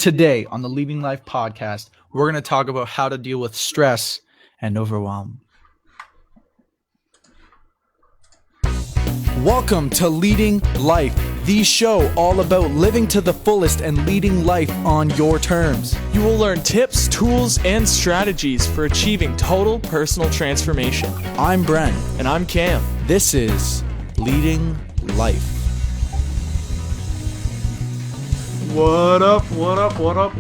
Today on the Leading Life podcast, we're going to talk about how to deal with stress and overwhelm. Welcome to Leading Life, the show all about living to the fullest and leading life on your terms. You will learn tips, tools, and strategies for achieving total personal transformation. I'm Bren. And I'm Cam. This is Leading Life. What up?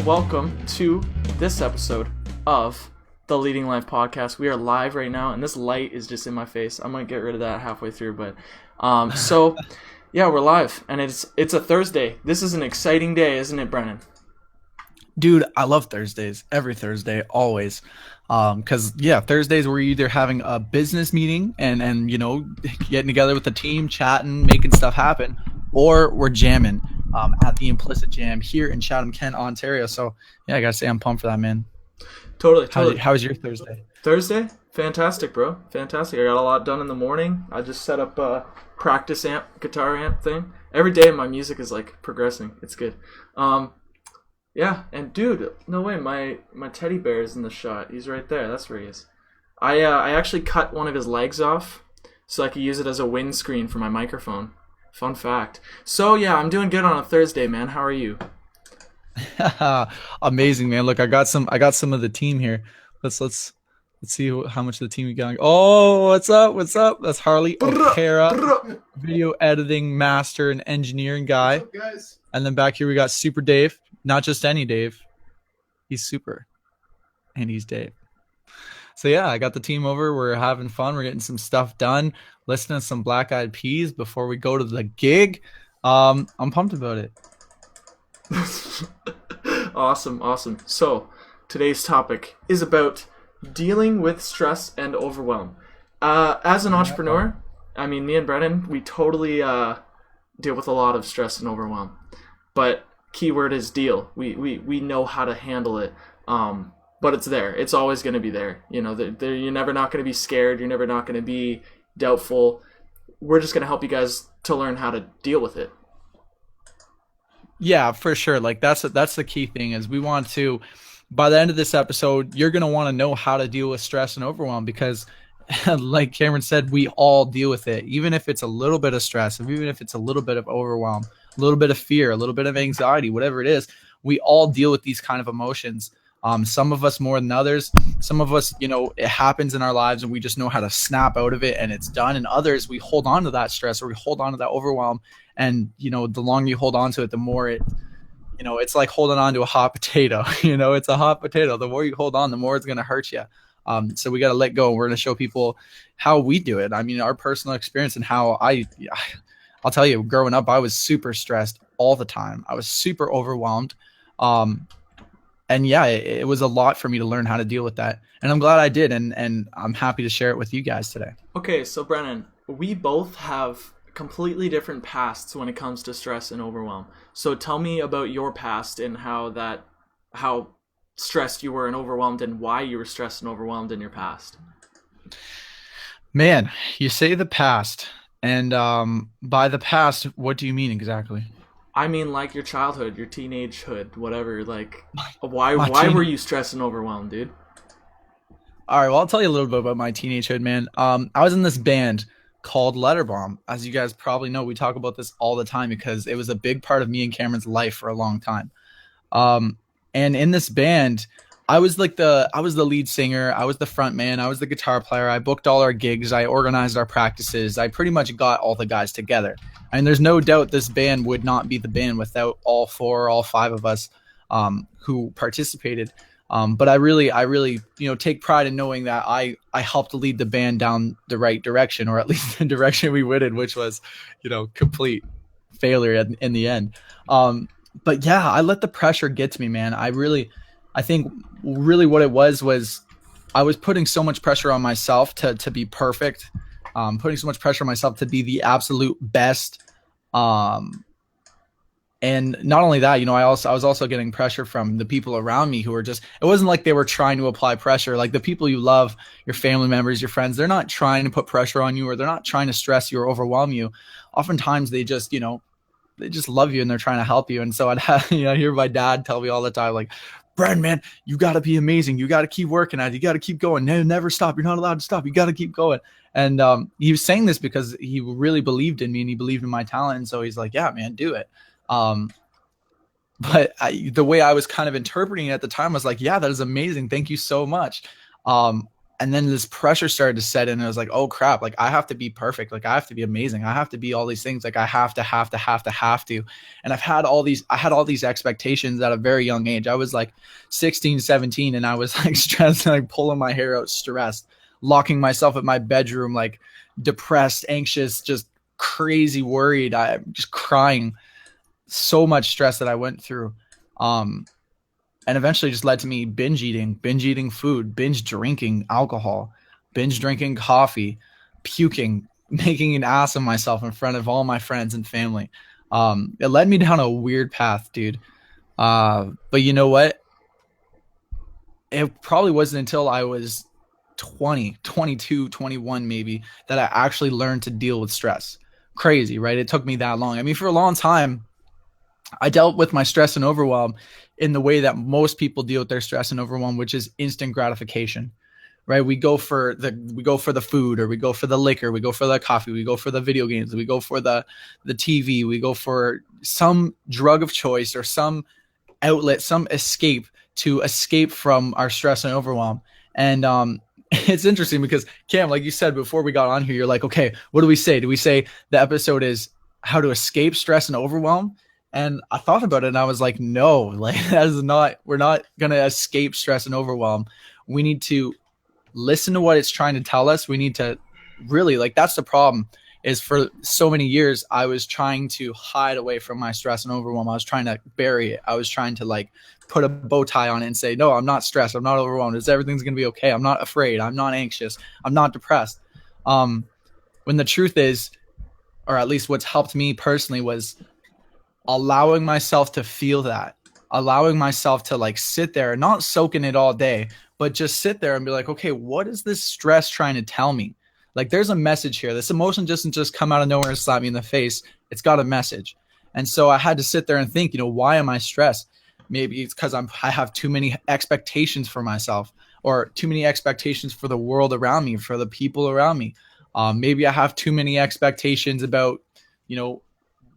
Welcome to this episode of the Leading Life podcast. We are live right now, and this light is just in my face. I might get rid of that halfway through, but yeah, we're live, and it's a Thursday. This is an exciting day, isn't it, Brennan? Dude, I love Thursdays. Every Thursday, always. Because Thursdays we're either having a business meeting and getting together with the team, chatting, making stuff happen, or we're jamming at the Implicit Jam here in Chatham, Kent, Ontario. So yeah, I gotta say I'm pumped for that, man. Totally. How was your Thursday? Thursday? Fantastic, bro. Fantastic. I got a lot done in the morning. I just set up a practice amp, guitar amp thing. Every day my music is like progressing. It's good. Yeah, and dude, no way, my teddy bear is in the shot. He's right there. That's where he is. I actually cut one of his legs off so I could use it as a windscreen for my microphone. Fun fact. So yeah, I'm doing good on a Thursday, man. How are you? Amazing, man. Look, I got some of the team here. Let's see how much of the team we got. Oh, what's up? That's Harley O'Hara, video editing master and engineering guy. What's up, guys? And then back here we got Super Dave. Not just any Dave. He's super. And he's Dave. So yeah, I got the team over. We're having fun. We're getting some stuff done. Listening to some Black Eyed Peas before we go to the gig. I'm pumped about it. Awesome. So today's topic is about dealing with stress and overwhelm. As an entrepreneur, I mean, me and Brennan, we totally deal with a lot of stress and overwhelm. But keyword is deal. We know how to handle it. But it's there. It's always going to be there. You know, you're never not going to be scared. You're never not going to be doubtful. We're just going to help you guys to learn how to deal with it. Yeah, for sure. Like that's the key thing is we want to, by the end of this episode, you're going to want to know how to deal with stress and overwhelm because like Cameron said, we all deal with it. Even if it's a little bit of stress, even if it's a little bit of overwhelm, a little bit of fear, a little bit of anxiety, whatever it is, we all deal with these kind of emotions. Some of us more than others. Some of us, it happens in our lives and we just know how to snap out of it and it's done. And others, we hold on to that stress or we hold on to that overwhelm. And, the longer you hold on to it, the more it, it's like holding on to a hot potato. It's a hot potato. The more you hold on, the more it's going to hurt you. So we got to let go. We're going to show people how we do it. I mean, our personal experience and how I'll tell you, growing up, I was super stressed all the time. I was super overwhelmed. And yeah, it was a lot for me to learn how to deal with that. And I'm glad I did. And I'm happy to share it with you guys today. Okay, so Brennan, we both have completely different pasts when it comes to stress and overwhelm. So tell me about your past and how stressed you were and overwhelmed and why you were stressed and overwhelmed in your past. Man, you say the past. And by the past, what do you mean exactly? I mean, like your childhood, your teenagehood, whatever. Like, why were you stressed and overwhelmed, dude? All right, well, I'll tell you a little bit about my teenagehood, man. I was in this band called Letterbomb. As you guys probably know, we talk about this all the time because it was a big part of me and Cameron's life for a long time. And in this band, I was the lead singer. I was the front man. I was the guitar player. I booked all our gigs. I organized our practices. I pretty much got all the guys together. And there's no doubt this band would not be the band without all five of us who participated. But I really, take pride in knowing that I helped lead the band down the right direction, or at least the direction we wanted, which was, complete failure in the end. But yeah, I let the pressure get to me, man. I think really what it was I was putting so much pressure on myself to be perfect, putting so much pressure on myself to be the absolute best. And not only that, I was also getting pressure from the people around me who were it wasn't like they were trying to apply pressure. Like the people you love, your family members, your friends, they're not trying to put pressure on you or they're not trying to stress you or overwhelm you. Oftentimes they just, they just love you and they're trying to help you. And so I'd have, hear my dad tell me all the time, like, Bren, man, you got to be amazing. You got to keep working at it. You got to keep going. No, never stop. You're not allowed to stop. You got to keep going. And he was saying this because he really believed in me and he believed in my talent. And so he's like, yeah, man, do it. But the way I was kind of interpreting it at the time was like, yeah, that is amazing. Thank you so much. And then this pressure started to set in and I was like, oh crap, like I have to be perfect. Like I have to be amazing. I have to be all these things. Like I have to. And I had all these expectations at a very young age. I was like 16, 17 and I was like stressed, like pulling my hair out, stressed, locking myself in my bedroom, like depressed, anxious, just crazy worried. I just crying, so much stress that I went through. And eventually just led to me binge eating food, binge drinking alcohol, binge drinking coffee, puking, making an ass of myself in front of all my friends and family. It led me down a weird path, dude. But you know what? It probably wasn't until I was 20, 22, 21 maybe that I actually learned to deal with stress. Crazy, right? It took me that long. I mean, for a long time, I dealt with my stress and overwhelm in the way that most people deal with their stress and overwhelm, which is instant gratification, right? We go for the food, or we go for the liquor, we go for the coffee, we go for the video games, we go for the TV, we go for some drug of choice or some outlet, some escape to escape from our stress and overwhelm. And it's interesting because Cam, like you said before we got on here, you're like, okay, what do we say? Do we say the episode is how to escape stress and overwhelm? And I thought about it and I was like, no, like we're not going to escape stress and overwhelm. We need to listen to what it's trying to tell us. We need to really, like, that's the problem, is for so many years, I was trying to hide away from my stress and overwhelm. I was trying to bury it. I was trying to like put a bow tie on it and say, no, I'm not stressed. I'm not overwhelmed. Everything's going to be okay. I'm not afraid. I'm not anxious. I'm not depressed. When the truth is, or at least what's helped me personally, was allowing myself to feel that, allowing myself to like sit there and not soak in it all day, but just sit there and be like, okay, what is this stress trying to tell me? Like, there's a message here. This emotion doesn't just come out of nowhere and slap me in the face. It's got a message. And so I had to sit there and think, why am I stressed? Maybe it's because I have too many expectations for myself, or too many expectations for the world around me, for the people around me. Maybe I have too many expectations about,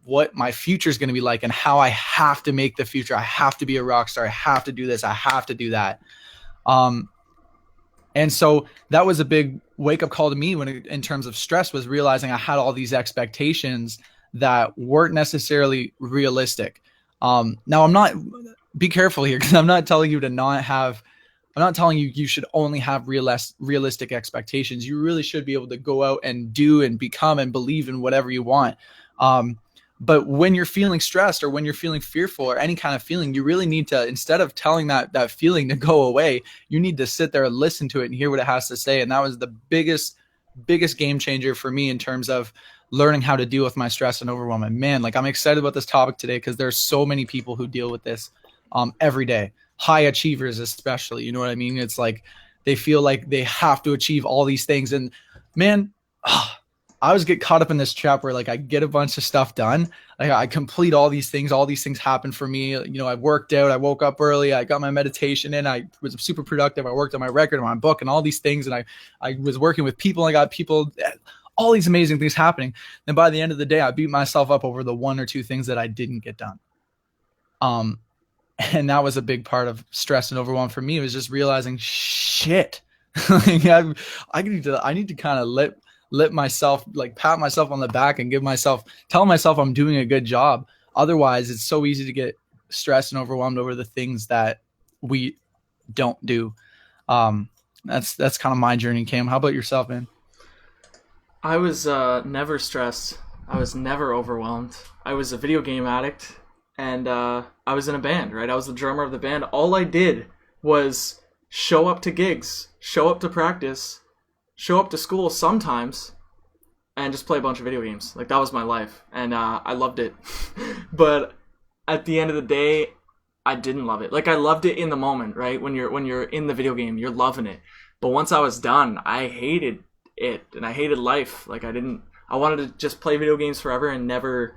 what my future is going to be like and how I have to make the future. I have to be a rock star. I have to do this. I have to do that. And so that was a big wake up call to me in terms of stress, was realizing I had all these expectations that weren't necessarily realistic. Now be careful here, because I'm not telling you you should only have realistic expectations. You really should be able to go out and do and become and believe in whatever you want. But when you're feeling stressed, or when you're feeling fearful, or any kind of feeling, you really need to, instead of telling that feeling to go away, you need to sit there and listen to it and hear what it has to say. And that was the biggest game changer for me in terms of learning how to deal with my stress and overwhelm. And man, like, I'm excited about this topic today because there's so many people who deal with this every day. High achievers especially, you know what I mean? It's like they feel like they have to achieve all these things. And man, I always get caught up in this trap where like I get a bunch of stuff done. Like I complete all these things happen for me. I worked out, I woke up early, I got my meditation in, I was super productive. I worked on my record, on my book, and all these things. And I was working with people, and I got people, all these amazing things happening. And by the end of the day, I beat myself up over the one or two things that I didn't get done. And that was a big part of stress and overwhelm for me. It was just realizing, shit, I need to kind of let myself, like, pat myself on the back and tell myself I'm doing a good job. Otherwise, it's so easy to get stressed and overwhelmed over the things that we don't do. That's kind of my journey, Cam. How about yourself, man? I was never stressed. I was never overwhelmed. I was a video game addict, and I was in a band, right? I was the drummer of the band. All I did was show up to gigs, show up to practice, show up to school sometimes, and just play a bunch of video games. Like, that was my life, and I loved it. But at the end of the day, I didn't love it. Like, I loved it in the moment, right? When you're in the video game, you're loving it. But once I was done, I hated it, and I hated life. Like, I wanted to just play video games forever and never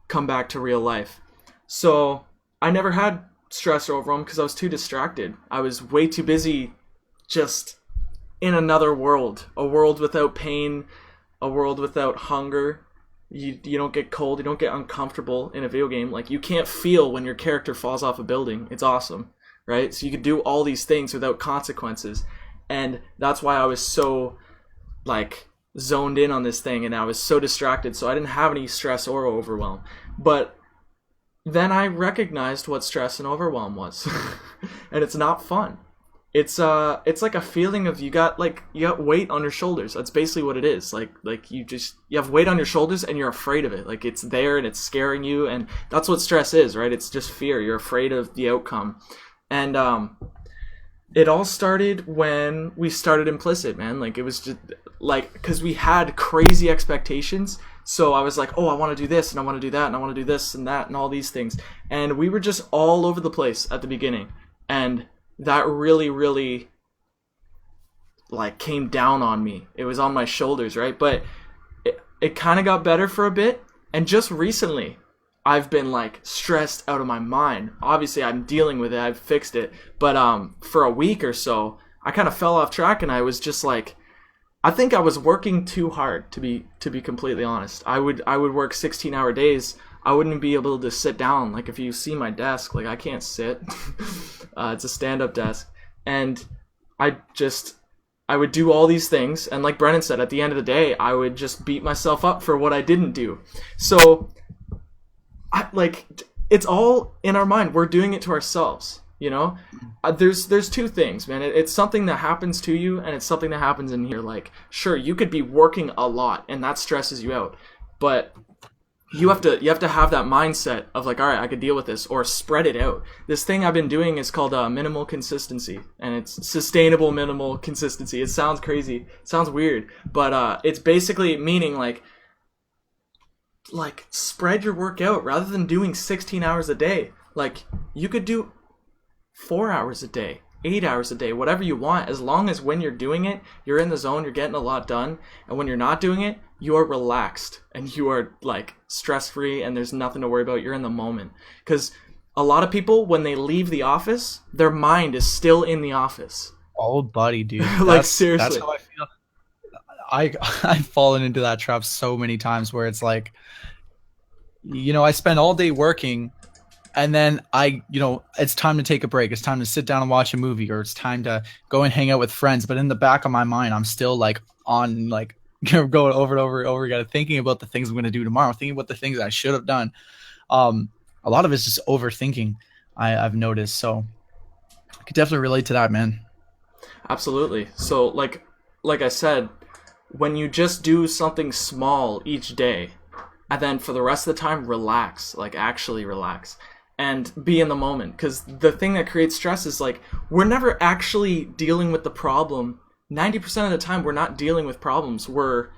come back to real life. So I never had stress or overwhelm because I was too distracted. I was way too busy just in another world, a world without pain, a world without hunger. You don't get cold, you don't get uncomfortable in a video game. Like, you can't feel when your character falls off a building. It's awesome, right? So you could do all these things without consequences. And that's why I was so, like, zoned in on this thing, and I was so distracted, so I didn't have any stress or overwhelm. But then I recognized what stress and overwhelm was. And it's not fun. It's like a feeling of you got weight on your shoulders. That's basically what it is. Like you have weight on your shoulders and you're afraid of it. Like, it's there and it's scaring you, and that's what stress is, right? It's just fear. You're afraid of the outcome. And it all started when we started Implicit, man. Like, it was just like, because we had crazy expectations. So I was like, oh, I want to do this and I want to do that and I want to do this and that and all these things. And we were just all over the place at the beginning. And that really, really, like, came down on me. It was on my shoulders, right? But it kind of got better for a bit. And just recently, I've been, like, stressed out of my mind. Obviously, I'm dealing with it. I've fixed it. But for a week or so, I kind of fell off track, and I was just like, I think I was working too hard, to be completely honest. I would work 16-hour days. I wouldn't be able to sit down. Like, if you see my desk, like, I can't sit. It's a stand-up desk. And I would do all these things. And like Brennan said, at the end of the day, I would just beat myself up for what I didn't do. So, it's all in our mind. We're doing it to ourselves, you know? There's two things, man. It's something that happens to you, and it's something that happens in here. Like, sure, you could be working a lot, and that stresses you out. But you have to have that mindset of, like, all right, I could deal with this, or spread it out. This thing I've been doing is called minimal consistency, and it's sustainable minimal consistency. It sounds crazy, it sounds weird, but it's basically meaning like spread your work out rather than doing 16 hours a day. Like, you could do 4 hours a day, 8 hours a day, whatever you want, as long as when you're doing it, you're in the zone, you're getting a lot done, and when you're not doing it, you are relaxed and you are, like, stress-free, and there's nothing to worry about. You're in the moment. Because a lot of people, when they leave the office, their mind is still in the office. Oh, buddy, dude. Like, seriously. That's how I feel. I've fallen into that trap so many times where it's like, you know, I spend all day working, and then it's time to take a break. It's time to sit down and watch a movie, or it's time to go and hang out with friends. But in the back of my mind, I'm still, like, on, like, going over and over and over again, thinking about the things I'm going to do tomorrow, thinking about the things I should have done. A lot of it's just overthinking, I've noticed. So I could definitely relate to that, man. Absolutely. So, like I said, when you just do something small each day, and then for the rest of the time, relax, like, actually relax and be in the moment. Because the thing that creates stress is, like, we're never actually dealing with the problem. 90% of the time, we're not dealing with problems. We're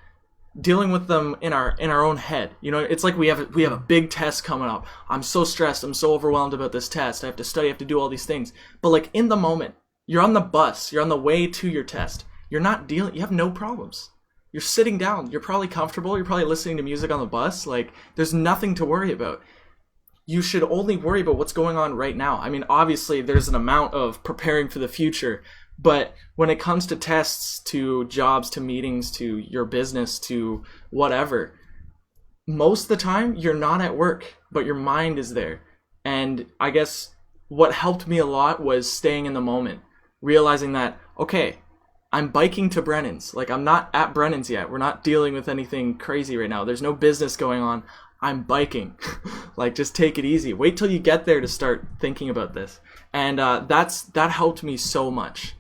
dealing with them in our own head. You know, it's like we have a big test coming up. I'm so stressed. I'm so overwhelmed about this test. I have to study. I have to do all these things. But, like, in the moment, you're on the bus. You're on the way to your test. You have no problems. You're sitting down. You're probably comfortable. You're probably listening to music on the bus. Like, there's nothing to worry about. You should only worry about what's going on right now. I mean, obviously, there's an amount of preparing for the future. But when it comes to tests, to jobs, to meetings, to your business, to whatever, most of the time you're not at work, but your mind is there. And I guess what helped me a lot was staying in the moment, realizing that, okay, I'm biking to Brennan's. Like, I'm not at Brennan's yet. We're not dealing with anything crazy right now. There's no business going on. I'm biking. Like, just take it easy. Wait till you get there to start thinking about this. And that helped me so much.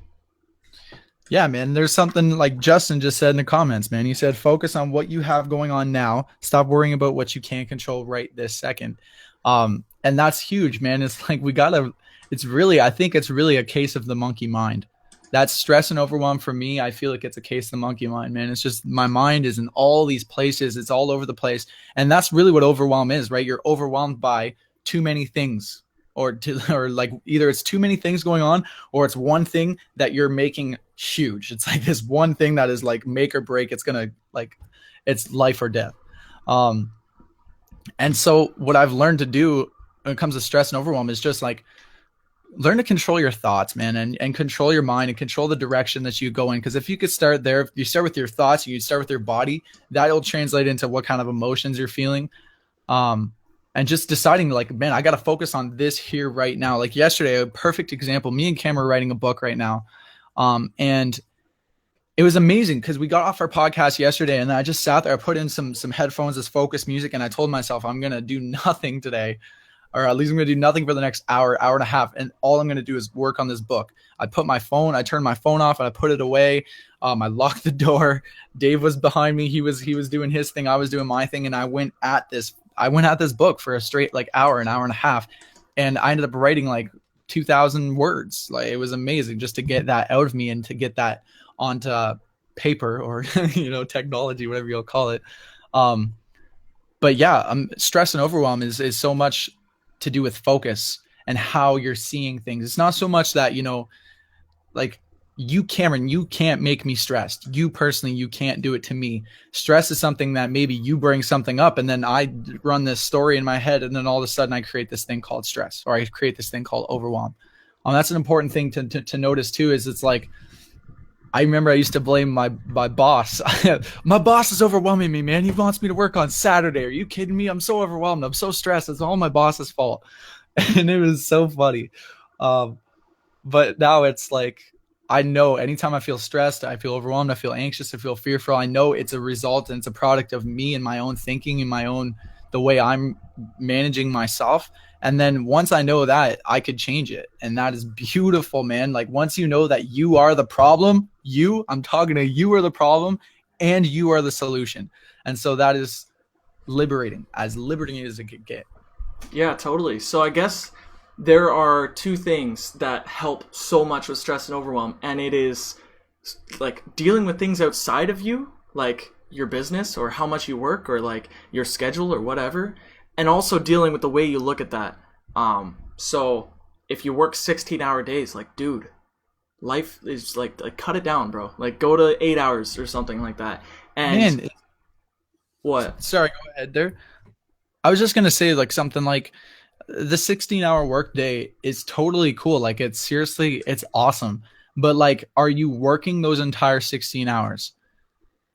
Yeah, man, there's something like Justin just said in the comments, man. He said, focus on what you have going on now. Stop worrying about what you can't control right this second. And that's huge, man. It's like I think it's really a case of the monkey mind. That's stress and overwhelm for me. I feel like it's a case of the monkey mind, man. It's just my mind is in all these places. It's all over the place. And that's really what overwhelm is, right? You're overwhelmed by too many things. Or like either it's too many things going on, or it's one thing that you're making huge. It's like this one thing that is like make or break. It's gonna, like, it's life or death. And so what I've learned to do when it comes to stress and overwhelm is just like learn to control your thoughts, man, and control your mind and control the direction that you go in. Because if you could start there, if you start with your thoughts, you start with your body, that'll translate into what kind of emotions you're feeling. Um, and just deciding like, man, I got to focus on this here right now. Like yesterday, a perfect example. Me and Cam are writing a book right now, and it was amazing because we got off our podcast yesterday, and I just sat there. I put in some headphones as focus music, and I told myself I'm gonna do nothing today, or at least I'm going to do nothing for the next hour, hour and a half. And all I'm going to do is work on this book. I turned my phone off and I put it away. I locked the door. Dave was behind me. He was doing his thing. I was doing my thing. And I went at this book for a straight like an hour and a half. And I ended up writing like 2,000 words. Like it was amazing just to get that out of me and to get that onto paper or, technology, whatever you'll call it. But yeah, stress and overwhelm is so much to do with focus and how you're seeing things. It's not so much that, like you, Cameron, you can't make me stressed. You personally, you can't do it to me. Stress is something that maybe you bring something up and then I run this story in my head and then all of a sudden I create this thing called stress or I create this thing called overwhelm. That's an important thing to notice too, is it's like, I remember I used to blame my boss. My boss is overwhelming me, man. He wants me to work on Saturday. Are you kidding me? I'm so overwhelmed. I'm so stressed. It's all my boss's fault. And it was so funny. But now it's like, I know anytime I feel stressed, I feel overwhelmed, I feel anxious, I feel fearful. I know it's a result and it's a product of me and my own thinking and the way I'm managing myself. And then once I know that, I could change it. And that is beautiful, man. Like once you know that you are the problem, I'm talking to you are the problem and you are the solution. And so that is liberating as it could get. Yeah, totally. So I guess there are two things that help so much with stress and overwhelm, and it is like dealing with things outside of you, like your business or how much you work or like your schedule or whatever, and also dealing with the way you look at that. So if you work 16-hour days, like, dude, life is like cut it down, bro. Like go to 8 hours or something like that. And Man, what? sorry, go ahead there. I was just gonna say like something like the 16-hour workday is totally cool. Like it's awesome. But like, are you working those entire 16 hours?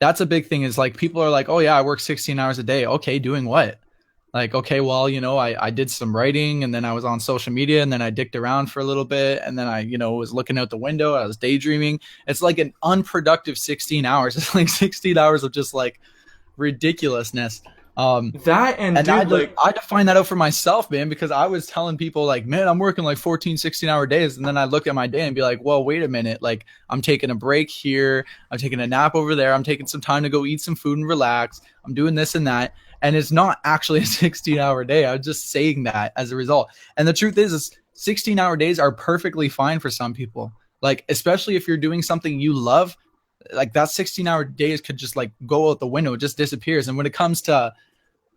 That's a big thing is like people are like, oh yeah, I work 16 hours a day. Okay, doing what? Like, okay, well, I did some writing and then I was on social media and then I dicked around for a little bit and then I, was looking out the window. I was daydreaming. It's like an unproductive 16 hours. It's like 16 hours of just like ridiculousness. That and dude, I define that out for myself, man, because I was telling people like, man, I'm working like 14, 16-hour days. And then I look at my day and be like, well, wait a minute. Like I'm taking a break here. I'm taking a nap over there. I'm taking some time to go eat some food and relax. I'm doing this and that. And it's not actually a 16-hour day. I was just saying that as a result. And the truth is 16-hour days are perfectly fine for some people. Like, especially if you're doing something you love, like that 16-hour days could just like go out the window. It just disappears. And when it comes to,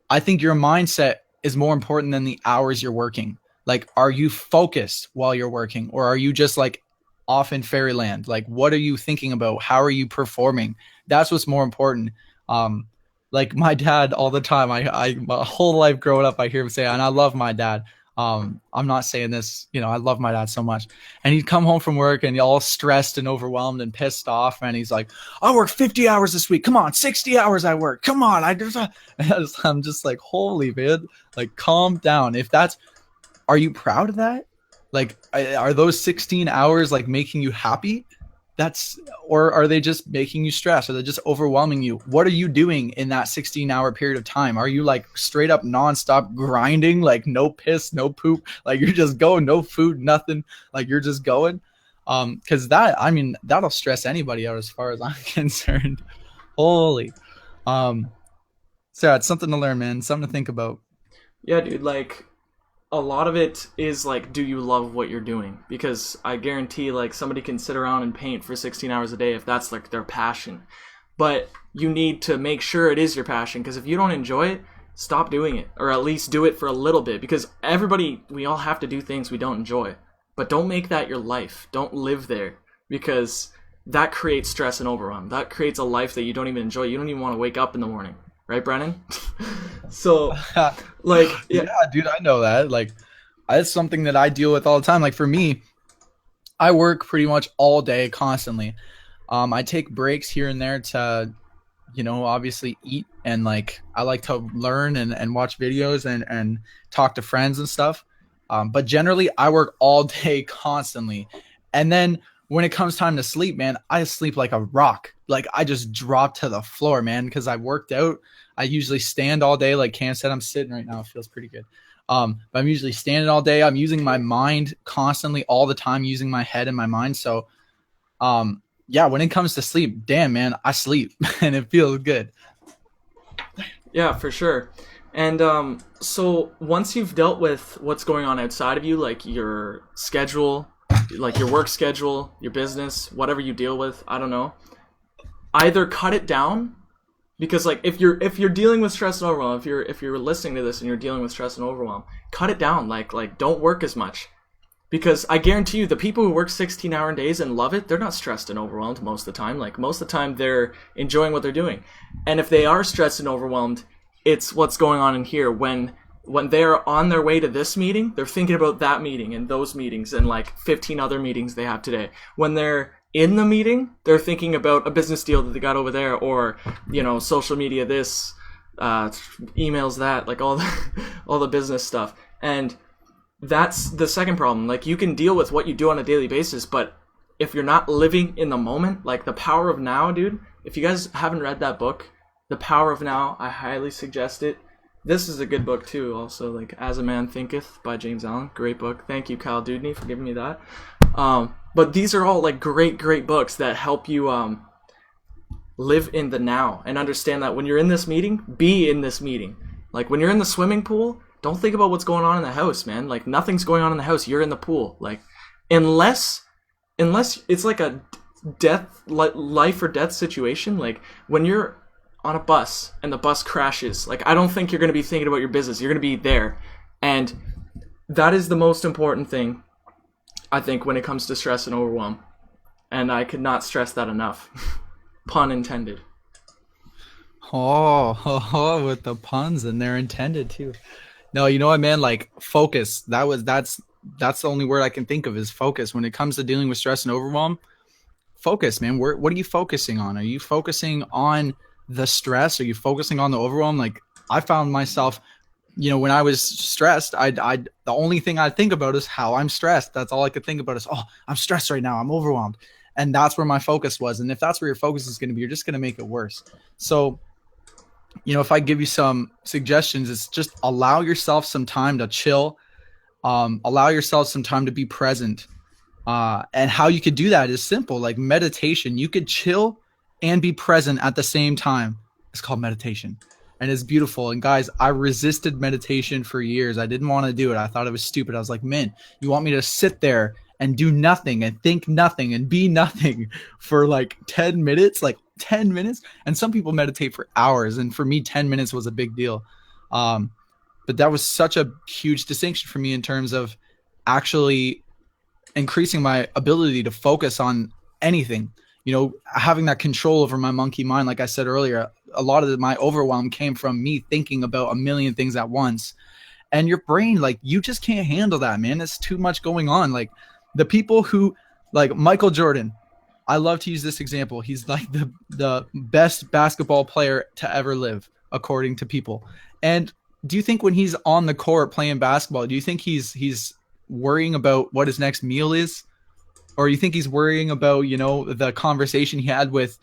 I think your mindset is more important than the hours you're working. Like, are you focused while you're working or are you just like off in fairyland? Like, what are you thinking about? How are you performing? That's what's more important. Like my dad all the time, my whole life growing up, I hear him say, and I love my dad. I'm not saying this, I love my dad so much. And he'd come home from work and all stressed and overwhelmed and pissed off. And he's like, I work 50 hours this week. Come on, 60 hours I work. Come on. I'm just like, holy man, like calm down. Are you proud of that? Like, are those 16 hours like making you happy? Or are they just making you stressed? Are they just overwhelming you? What are you doing in that 16-hour period of time? Are you like straight up nonstop grinding, like no piss, no poop, like you're just going, no food, nothing, like you're just going? Because that'll stress anybody out as far as I'm concerned. Holy. So it's something to learn, man. Something to think about. Yeah, dude, like a lot of it is like, do you love what you're doing? Because I guarantee like somebody can sit around and paint for 16 hours a day if that's like their passion. But you need to make sure it is your passion, because if you don't enjoy it, stop doing it, or at least do it for a little bit, because we all have to do things we don't enjoy. But don't make that your life. Don't live there, because that creates stress and overwhelm. That creates a life that you don't even enjoy. You don't even want to wake up in the morning. right, Brennan? So, like, yeah, Yeah, dude, I know that. Like, it's something that I deal with all the time. Like for me, I work pretty much all day constantly. I take breaks here and there to, obviously eat, and like I like to learn and watch videos and talk to friends and stuff. But generally, I work all day constantly. And then when it comes time to sleep, man, I sleep like a rock. Like I just drop to the floor, man, because I worked out. I usually stand all day. Like Cam said, I'm sitting right now. It feels pretty good. But I'm usually standing all day. I'm using my mind constantly all the time, using my head and my mind. So, yeah, when it comes to sleep, damn, man, I sleep and it feels good. yeah, for sure. And so once you've dealt with what's going on outside of you, like your schedule, like your work schedule, your business, whatever you deal with, I don't know, either cut it down, because like if you're dealing with stress and overwhelm, if you're listening to this and you're dealing with stress and overwhelm, cut it down. Like don't work as much. Because I guarantee you, the people who work 16-hour days and love it, they're not stressed and overwhelmed most of the time. Like, most of the time, they're enjoying what they're doing. And if they are stressed and overwhelmed, it's what's going on in here. When they're on their way to this meeting, they're thinking about that meeting and those meetings and, like, 15 other meetings they have today. When they're in the meeting, they're thinking about a business deal that they got over there, or, social media this, emails that, like, all the business stuff. And that's the second problem. Like, you can deal with what you do on a daily basis, but if you're not living in the moment, like The Power of Now, dude, if you guys haven't read that book, The Power of Now, I highly suggest it. This is a good book too, also, like As a Man Thinketh by James Allen. Great book. Thank you, Kyle Dudney, for giving me that. But these are all like great books that help you live in the now and understand that when you're in this meeting, be in this meeting. Like when you're in the swimming pool, don't think about what's going on in the house, man. Like nothing's going on in the house. You're in the pool. Like unless it's like a life or death situation. Like when you're on a bus and the bus crashes, like I don't think you're going to be thinking about your business. You're going to be there. And that is the most important thing, I think, when it comes to stress and overwhelm. And I could not stress that enough. Pun intended. With the puns, and they're intended too. No, you know what, man? Like focus. That's the only word I can think of is focus. When it comes to dealing with stress and overwhelm, focus, man. What are you focusing on? Are you focusing on the stress? Are you focusing on the overwhelm? Like I found myself, when I was stressed, I the only thing I think about is how I'm stressed. That's all I could think about is, oh, I'm stressed right now. I'm overwhelmed. And that's where my focus was. And if that's where your focus is going to be, you're just going to make it worse. So, if I give you some suggestions, it's just allow yourself some time to chill. Allow yourself some time to be present. And how you could do that is simple, like meditation. You could chill and be present at the same time. It's called meditation. And it's beautiful. And guys, I resisted meditation for years. I didn't want to do it. I thought it was stupid. I was like, man, you want me to sit there and do nothing and think nothing and be nothing for like 10 minutes? Like 10 minutes? And some people meditate for hours. And for me, 10 minutes was a big deal. But that was such a huge distinction for me in terms of actually increasing my ability to focus on anything. Having that control over my monkey mind. Like I said earlier, a lot of my overwhelm came from me thinking about a million things at once. And your brain, like, you just can't handle that, man. It's too much going on. Like the people who, like Michael Jordan, I love to use this example. He's like the best basketball player to ever live, according to people. And do you think when he's on the court playing basketball, do you think he's worrying about what his next meal is? Or you think he's worrying about, the conversation he had with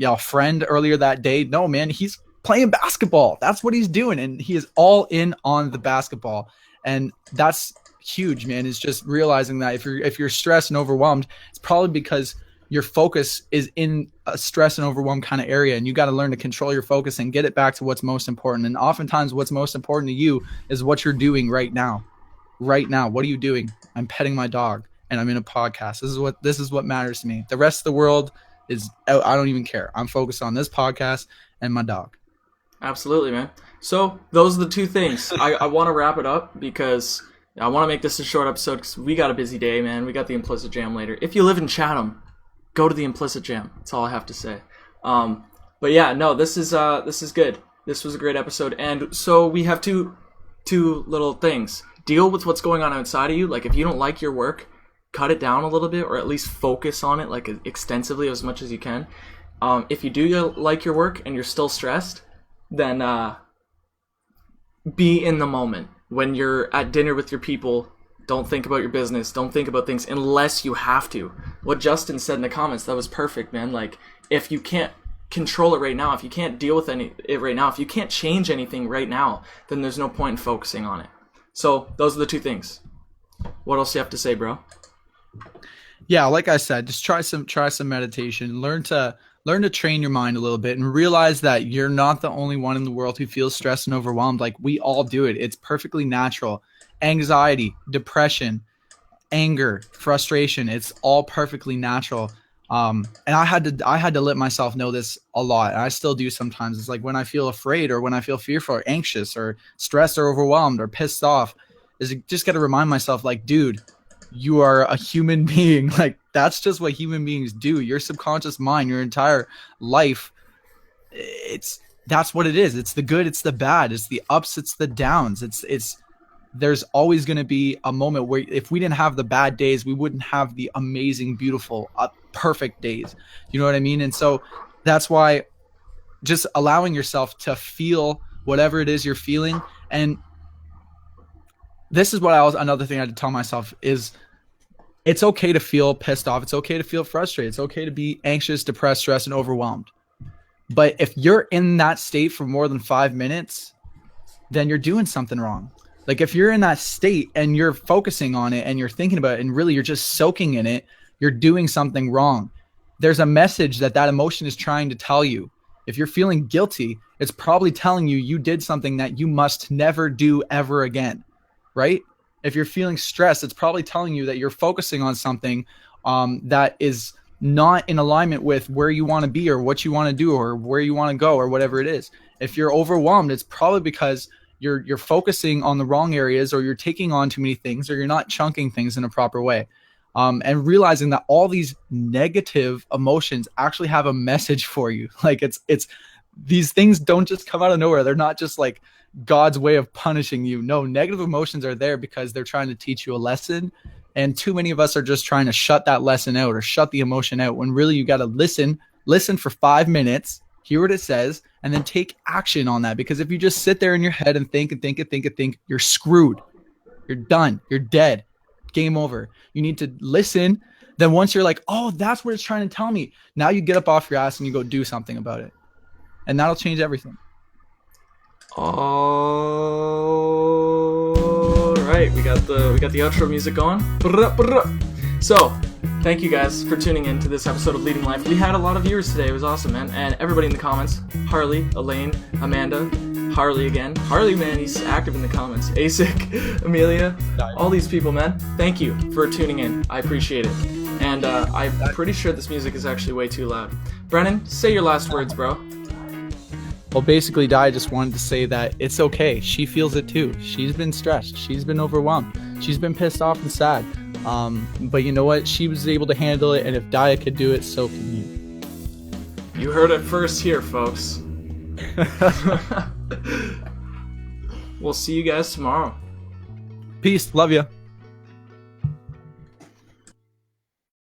a friend earlier that day? No, man, he's playing basketball. That's what he's doing. And he is all in on the basketball. And that's huge, man. It's just realizing that if you're stressed and overwhelmed, it's probably because your focus is in a stress and overwhelm kind of area. And you got to learn to control your focus and get it back to what's most important. And oftentimes what's most important to you is what you're doing right now. Right now, what are you doing? I'm petting my dog. And I'm in a podcast. This is what matters to me. The rest of the world is out. I don't even care. I'm focused on this podcast and my dog. Absolutely, man. So those are the two things. I want to wrap it up because I want to make this a short episode because we got a busy day, man. We got the Implicit Jam later. If you live in Chatham, go to the Implicit Jam. That's all I have to say. But yeah, no, this is good. This was a great episode, and so we have two little things. Deal with what's going on outside of you. Like if you don't like your work, cut it down a little bit, or at least focus on it like extensively as much as you can. If you do like your work and you're still stressed, then be in the moment. When you're at dinner with your people, don't think about your business. Don't think about things unless you have to. What Justin said in the comments, that was perfect, man. Like, if you can't control it right now, if you can't deal with it right now, if you can't change anything right now, then there's no point in focusing on it. So those are the two things. What else do you have to say, bro? Yeah, like I said, just try some meditation. Learn to train your mind a little bit and realize that you're not the only one in the world who feels stressed and overwhelmed. Like we all do it. It's perfectly natural. Anxiety, depression, anger, frustration, it's all perfectly natural. And I had to let myself know this a lot. And I still do sometimes. It's like when I feel afraid or when I feel fearful or anxious or stressed or overwhelmed or pissed off, is just got to remind myself like, dude, you are a human being. Like that's just what human beings do. Your subconscious mind, your entire life, that's what it is. It's the good, it's the bad, it's the ups, it's the downs. It's there's always going to be a moment where if we didn't have the bad days, we wouldn't have the amazing, beautiful, perfect days. You know what I mean? And so that's why just allowing yourself to feel whatever it is you're feeling. And this is what another thing I had to tell myself is it's okay to feel pissed off. It's okay to feel frustrated. It's okay to be anxious, depressed, stressed, and overwhelmed. But if you're in that state for more than 5 minutes, then you're doing something wrong. Like if you're in that state and you're focusing on it and you're thinking about it and really you're just soaking in it, you're doing something wrong. There's a message that emotion is trying to tell you. If you're feeling guilty, it's probably telling you you did something that you must never do ever again, right? If you're feeling stressed, it's probably telling you that you're focusing on something that is not in alignment with where you want to be or what you want to do or where you want to go or whatever it is. If you're overwhelmed, it's probably because you're focusing on the wrong areas or you're taking on too many things or you're not chunking things in a proper way. And realizing that all these negative emotions actually have a message for you. Like it's these things don't just come out of nowhere. They're not just like God's way of punishing you. No, negative emotions are there because they're trying to teach you a lesson. And too many of us are just trying to shut that lesson out or shut the emotion out when really you got to listen for 5 minutes, hear what it says, and then take action on that. Because if you just sit there in your head and think, you're screwed. You're done. You're dead. Game over. You need to listen. Then once you're like, oh, that's what it's trying to tell me. Now you get up off your ass and you go do something about it. And that'll change everything. All right, we got the outro music going. So, thank you guys for tuning in to this episode of Leading Life. We had a lot of viewers today. It was awesome, man. And everybody in the comments, Harley, Elaine, Amanda, Harley again. Harley, man, he's active in the comments. Asik, Amelia, all these people, man. Thank you for tuning in. I appreciate it. And I'm pretty sure this music is actually way too loud. Brennan, say your last words, bro. Well, basically, Di just wanted to say that it's okay. She feels it too. She's been stressed. She's been overwhelmed. She's been pissed off and sad. But you know what? She was able to handle it, and if Dia could do it, so can you. You heard it first here, folks. We'll see you guys tomorrow. Peace. Love ya.